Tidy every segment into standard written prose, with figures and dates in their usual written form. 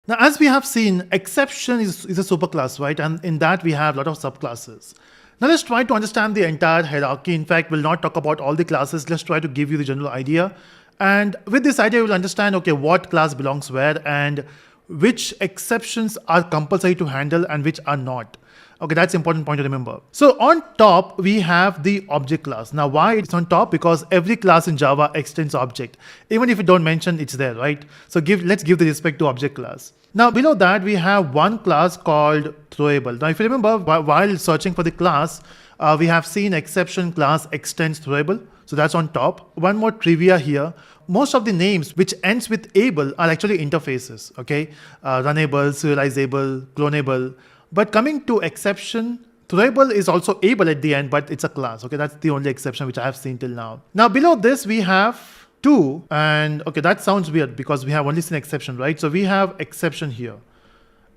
Now, as we have seen, exception is a superclass, right? And in that we have a lot of subclasses. Now let's try to understand the entire hierarchy. In fact, we'll not talk about all the classes. Let's try to give you the general idea. And with this idea, you'll understand, okay, what class belongs where and which exceptions are compulsory to handle and which are not. Okay, that's an important point to remember. So on top, we have the object class. Now, why it's on top? Because every class in Java extends object. Even if you don't mention, it's there, right? So let's give the respect to object class. Now, below that, we have one class called throwable. Now, if you remember, while searching for the class, we have seen exception class extends throwable. So that's on top. One more trivia here. Most of the names which ends with able are actually interfaces, okay? Runnable, serializable, clonable. But coming to exception, throwable is also able at the end, but it's a class. Okay, that's the only exception which I have seen till now. Now below this we have two, and okay, that sounds weird because we have only seen exception, right? So we have exception here.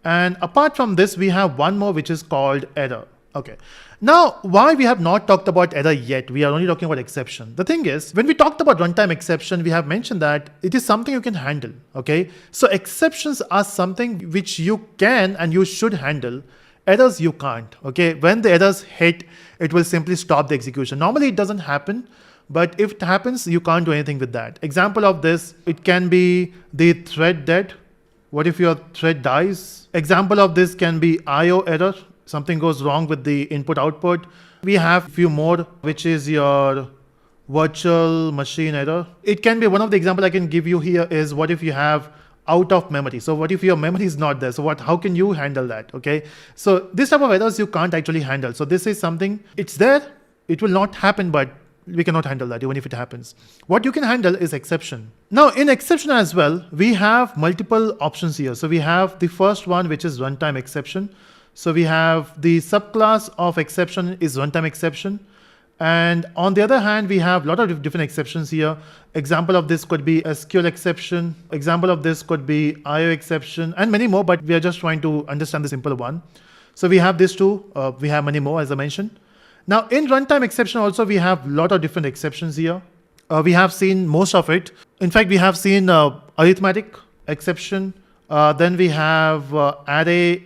And apart from this, we have one more which is called error. Okay. Now, why we have not talked about error yet? We are only talking about exception. The thing is, when we talked about runtime exception, we have mentioned that it is something you can handle. Okay. So exceptions are something which you can and you should handle. Errors you can't. Okay. When the errors hit, it will simply stop the execution. Normally it doesn't happen, but if it happens, you can't do anything with that. Example of this, it can be the thread dead. What if your thread dies? Example of this can be IO error. Something goes wrong with the input output. We have a few more, which is your virtual machine error. It can be one of the example I can give you here is what if you have out of memory. So what if your memory is not there? So how can you handle that? Okay. So this type of errors you can't actually handle. So this is something, it's there. It will not happen, but we cannot handle that even if it happens. What you can handle is exception. Now in exception as well, we have multiple options here. So we have the first one, which is runtime exception. So we have the subclass of exception is runtime exception. And on the other hand, we have a lot of different exceptions here. Example of this could be SQL exception. Example of this could be IO exception and many more, but we are just trying to understand the simple one. So we have these two, we have many more as I mentioned. Now in runtime exception also, we have a lot of different exceptions here. We have seen most of it. In fact, we have seen arithmetic exception. Then we have array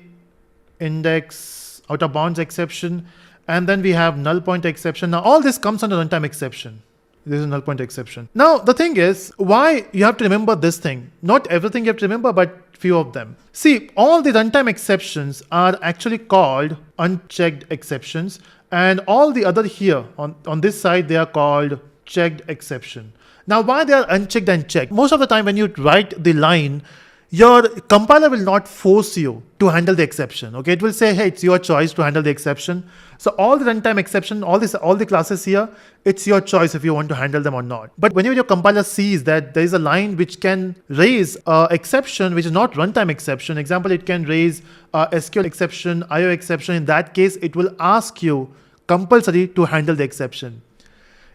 index out of bounds exception, and then we have null pointer exception. Now all this comes under runtime exception. This is null pointer exception. Now the thing is, why you have to remember this thing? Not everything you have to remember, but few of them. See, all the runtime exceptions are actually called unchecked exceptions, and all the other here on this side, they are called checked exception. Now why they are unchecked and checked? Most of the time when you write the line, your compiler will not force you to handle the exception. Okay, it will say, hey, it's your choice to handle the exception. So all the runtime exception, all the classes here, it's your choice if you want to handle them or not. But whenever your compiler sees that there is a line which can raise exception, which is not runtime exception, example, it can raise SQL exception, IO exception. In that case, it will ask you compulsory to handle the exception.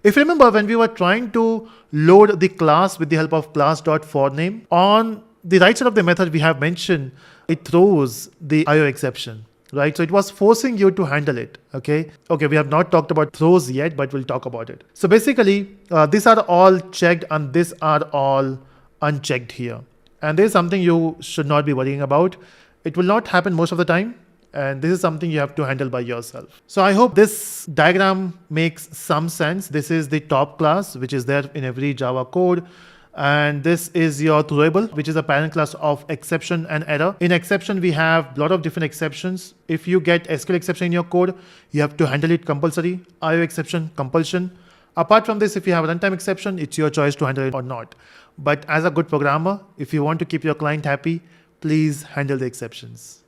If you remember, when we were trying to load the class with the help of class.forName, on the right side of the method we have mentioned, it throws the IO exception, right? So it was forcing you to handle it, okay? Okay, we have not talked about throws yet, but we'll talk about it. So basically, these are all checked and these are all unchecked here. And this is something you should not be worrying about. It will not happen most of the time. And this is something you have to handle by yourself. So I hope this diagram makes some sense. This is the top class, which is there in every Java code. And this is your throwable, which is a parent class of exception and error. In exception, we have a lot of different exceptions. If you get SQL exception in your code, you have to handle it compulsory. IO exception, compulsion. Apart from this, if you have a runtime exception, it's your choice to handle it or not. But as a good programmer, if you want to keep your client happy, please handle the exceptions.